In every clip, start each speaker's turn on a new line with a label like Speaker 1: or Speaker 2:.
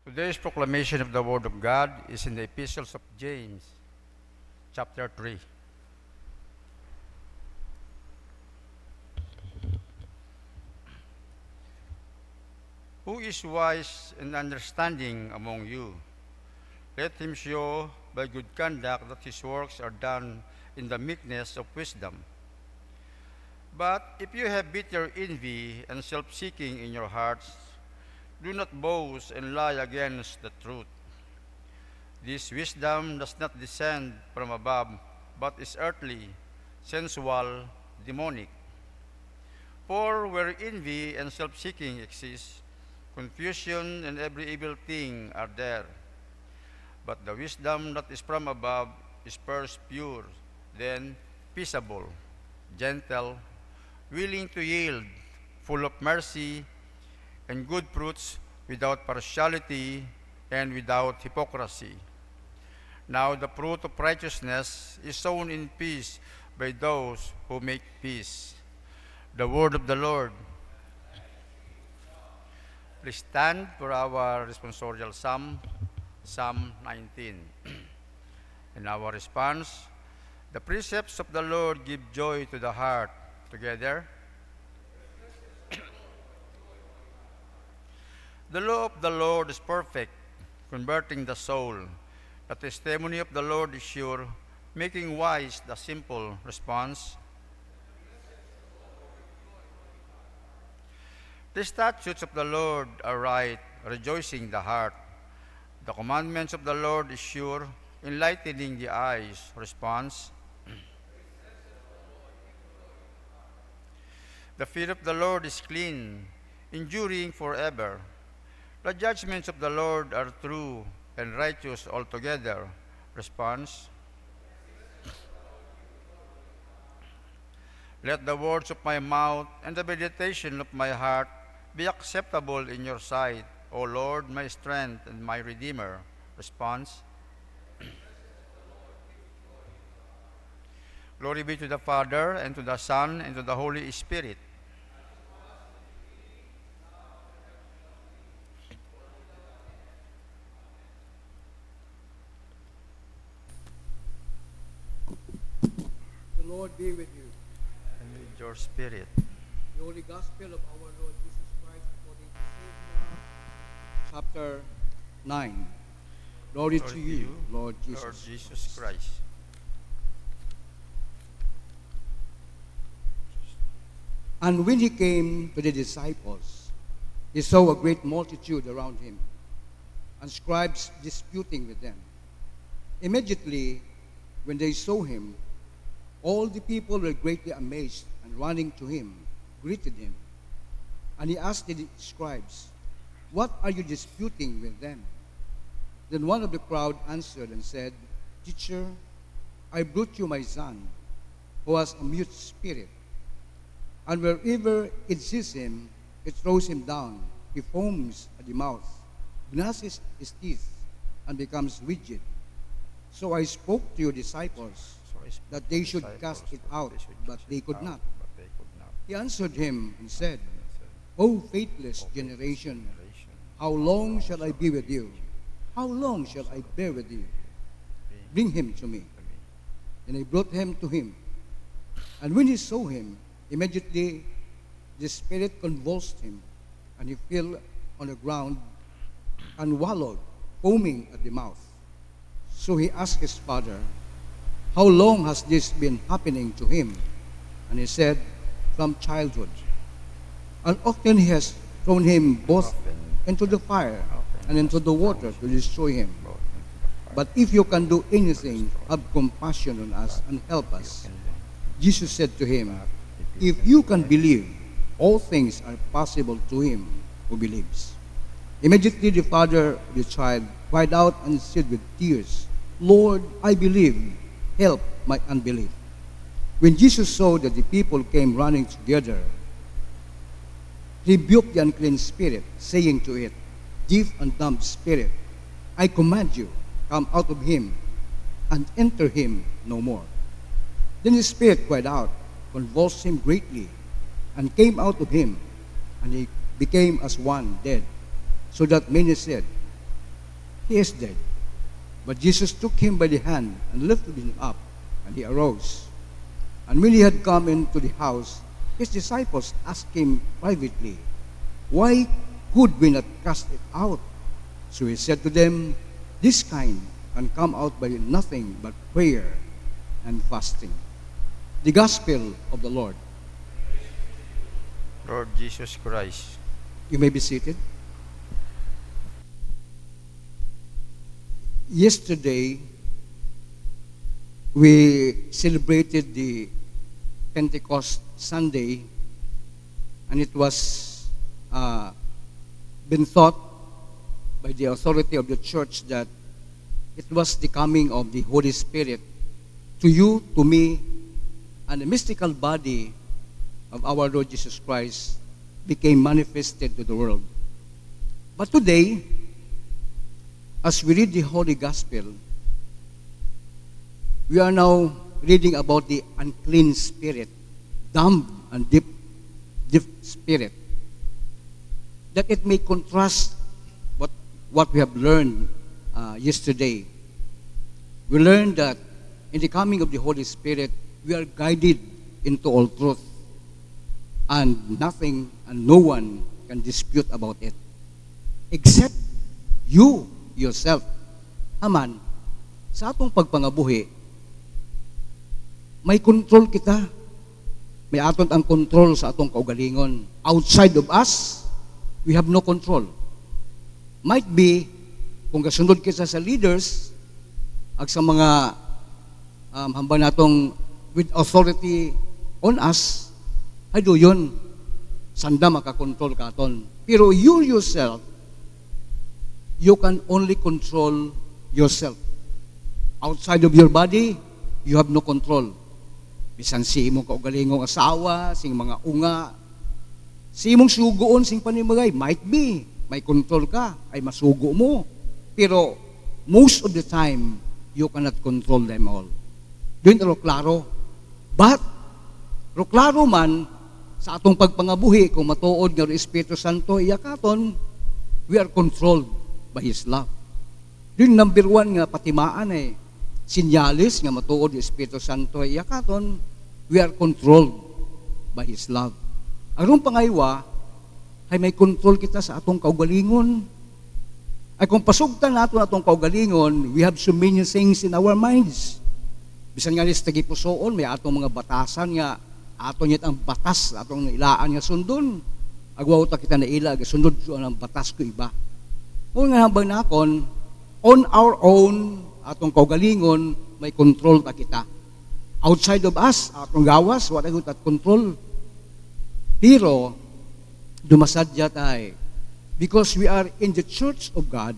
Speaker 1: Today's proclamation of the Word of God is in the Epistles of James, chapter 3. Who is wise and understanding among you? Let him show by good conduct that his works are done in the meekness of wisdom. But if you have bitter envy and self-seeking in your hearts, do not boast and lie against the truth. This wisdom does not descend from above, but is earthly, sensual, demonic. For where envy and self-seeking exist, confusion and every evil thing are there. But the wisdom that is from above is first pure, then peaceable, gentle, willing to yield, full of mercy and good fruits, without partiality and without hypocrisy. Now the fruit of righteousness is sown in peace by those who make peace. The word of the Lord. Please stand for our responsorial psalm, Psalm 19. In our response, the precepts of the Lord give joy to the heart. Together. The law of the Lord is perfect, converting the soul. The testimony of the Lord is sure, making wise the simple. Response. The statutes of the Lord are right, rejoicing the heart. The commandments of the Lord is sure, enlightening the eyes. Response. The fear of the Lord is clean, enduring forever. The judgments of the Lord are true and righteous altogether. Response. Let the words of my mouth and the meditation of my heart be acceptable in your sight, O Lord, my strength and my Redeemer. Response. Glory be to the Father, and to the Son, and to the Holy Spirit.
Speaker 2: The Lord be with you.
Speaker 1: And with your spirit.
Speaker 2: The Holy Gospel of our Lord Jesus Christ according to St. Mark, chapter 9. Glory to you, Lord Jesus.
Speaker 1: Lord Jesus Christ.
Speaker 2: And when he came to the disciples, he saw a great multitude around him, and scribes disputing with them. Immediately, when they saw him, all the people were greatly amazed, and running to him, greeted him. And he asked the scribes, "What are you disputing with them?" Then one of the crowd answered and said, "Teacher, I brought you my son, who has a mute spirit. And wherever it sees him, it throws him down. He foams at the mouth, gnashes his teeth, and becomes rigid. So I spoke to your disciples that they should cast it out, but they could not." He answered him and said, "O faithless generation, how long shall I be with you? How long shall I bear with you? Bring him to me." And they brought him to him. And when he saw him, immediately the spirit convulsed him, and he fell on the ground and wallowed, foaming at the mouth. So he asked his father, "How long has this been happening to him?" And he said, "From childhood. And often he has thrown him both into the fire and into the water to destroy him. But if you can do anything, have compassion on us and help us." Jesus said to him, "If you can believe, all things are possible to him who believes." Immediately the father of the child cried out and said with tears, "Lord, I believe. Help my unbelief." When Jesus saw that the people came running together, he rebuked the unclean spirit, saying to it, "Deaf and dumb spirit, I command you, come out of him, and enter him no more." Then the spirit cried out, convulsed him greatly, and came out of him, and he became as one dead, so that many said, he is dead. But Jesus took him by the hand and lifted him up, and he arose. And when he had come into the house, his disciples asked him privately, "Why could we not cast it out?" So he said to them, "This kind can come out by nothing but prayer and fasting." The Gospel of the Lord.
Speaker 1: Lord Jesus Christ.
Speaker 2: You may be seated. Yesterday, we celebrated the Pentecost Sunday, and it was been thought by the authority of the church that it was the coming of the Holy Spirit to you, to me, and the mystical body of our Lord Jesus Christ became manifested to the world. But today, as we read the Holy Gospel, we are now reading about the unclean spirit, dumb and deep spirit, that it may contrast what we have learned yesterday. We learned that in the coming of the Holy Spirit, we are guided into all truth, and nothing and no one can dispute about it, except you yourself. Aman, sa atong pagpangabuhi, may control kita. May aton ang control sa atong kaugalingon. Outside of us, we have no control. Might be, kung kasunod kita sa leaders, ag sa mga hamba natong with authority on us, ay do yun, sanda makakontrol ka aton. Pero you yourself, you can only control yourself. Outside of your body, you have no control. Bisan si imong kaugalingong asawa, sing mga unga, si imong sugoon, sing panimagay, might be, may control ka, ay masugo mo. Pero most of the time, you cannot control them all. Doon ito klaro. But, klaro man, sa atong pagpangabuhi, kung matuod ng Espiritu Santo, iyakaton, we are controlled by His love. Doon number one nga patimaan sinyalis nga matuod ng Espiritu Santo, iyakaton, we are controlled by His love. Arong pangaywa, ay may control kita sa atong kaugalingon. Ay kung pasugtan nato atong kaugalingon, we have so many things in our minds. Bisan nga nis tagipusoon, may atong mga batasan nga, aton yet ang batas, atong ilaan nga sundon. Agwaw ta kita na ila, sundod ang batas ko iba. Kung nga hambang nakon, on our own, atong kaugalingon, may control ta kita. Outside of us, atong gawas, wala ko tat control. Pero, dumasadya tayo. Because we are in the church of God,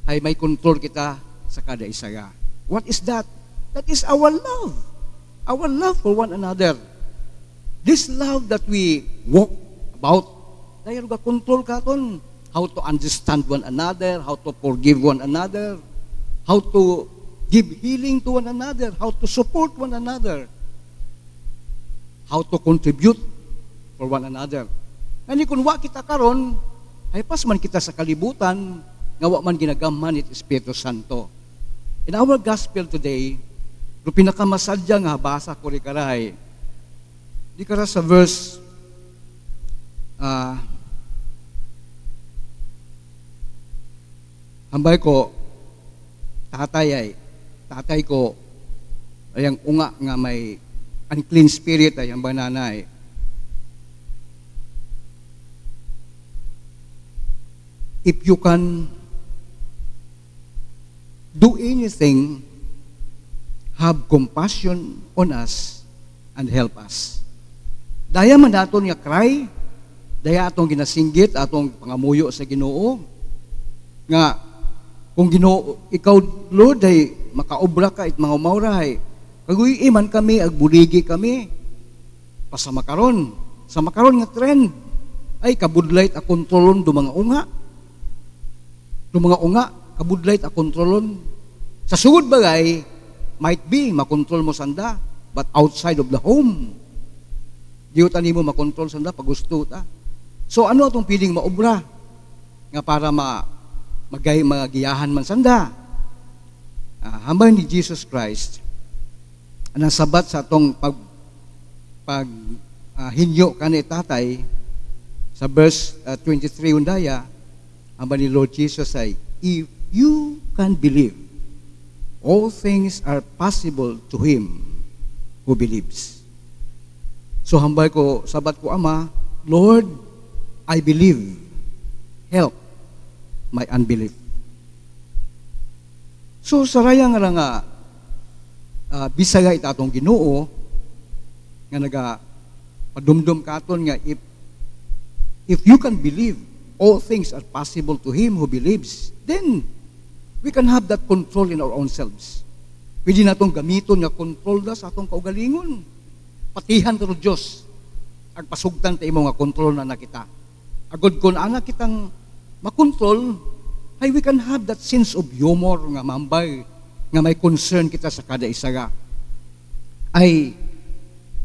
Speaker 2: ay may control kita sa kada isa. What is that? That is our love. Our love for one another. This love that we walk about, dahil ga control ka ton. How to understand one another, how to forgive one another, how to give healing to one another, how to support one another, how to contribute for one another. Kani kung wa kita karon, ay pas man kita sa kalibutan, nga wa man ginagaman it Espiritu Santo. In our gospel today, kung pinakamasadya nga basa ko rin karay, di kara sa verse hambay ko, tatay ko, ayang unga nga may unclean spirit ay ang bananay. If you can do anything, have compassion on us and help us. Daya man naton nga cry, daya atong ginasinggit, atong pangamuyo sa Ginoo, nga kung Ginoo, ikaw Lord ay makaobra ka it mga umawray, kaguy iman kami, agbuligi kami, pasama karon, sa makaron nga trend, ay kabudlayt a kontrolon do mga unga. Do mga unga, kabudlayt a kontrolon. Sa sugod bagay, might be, makontrol mo sanda, but outside of the home, di utan mo makontrol sanda pag gusto ta. So ano atong piling maobra nga para magiyahan man sanda. Hambay ni Jesus Christ, nasabat sa atong hinyo kanhi tatay, sa verse 23 undaya, hambay ni Lord Jesus ay, if you can believe, all things are possible to him who believes. So hambay ko, sabat ko, Ama, Lord, I believe. Help my unbelief. So saraya nga bisaga ita atong Ginoo nga naga padumdum katon nga if you can believe, all things are possible to him who believes, then we can have that control in our own selves. Pwede natong gamiton nga control da sa atong kaugalingon. Patihan to Dios agpasugtan ta imo nga control na nakita. Agod kun ana kitang makontrol, ay we can have that sense of humor nga mambay, nga may concern kita sa kada isa ga. Ay,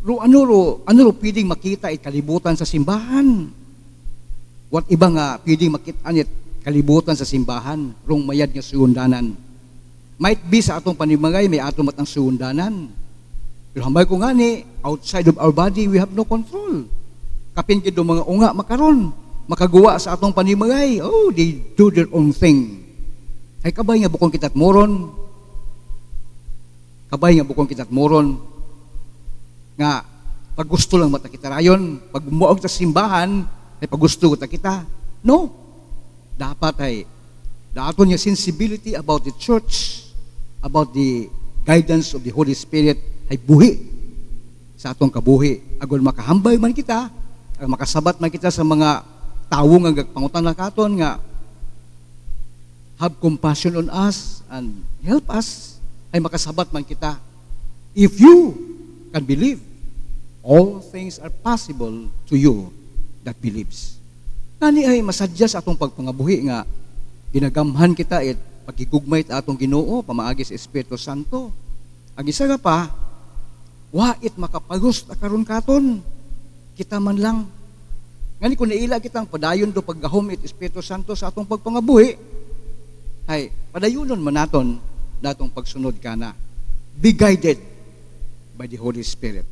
Speaker 2: ano pwedeng makita it kalibutan sa simbahan? What iba nga pwedeng makita it kalibutan sa simbahan, rong mayad nga suundanan? Might be sa atong panimagay, may atong matang suundanan. Pero hambay ko nga ni, outside of our body, we have no control. Kapin kido mga unga makaron, makagawa sa atong panimagay, they do their own thing. Ay kabay nga bukong kitat moron, nga pag gusto lang mata kita rayon, pag muog sa simbahan, ay pag gusto kita. No. Dapat ay daton yung sensibility about the church, about the guidance of the Holy Spirit, ay buhi sa atong kabuhi. Agon makahambay man kita, makasabat man kita sa mga tawo nga pangutan katon nga have compassion on us and help us, ay makasabat man kita. If you can believe, all things are possible to you that believes. Kani ay masadya sa atong pagpangabuhi nga ginagamhan kita pagigugmay ta atong Ginoo pamaagi sa Espiritu Santo. Ang isa nga pa, wait makapagos ta karon katon, kita man lang ngani kung naila kitang padayon do paggahom Espiritu Santo sa atong pagpangabuhi, ay padayonon man naton datong pagsunod kana. Be guided by the Holy Spirit.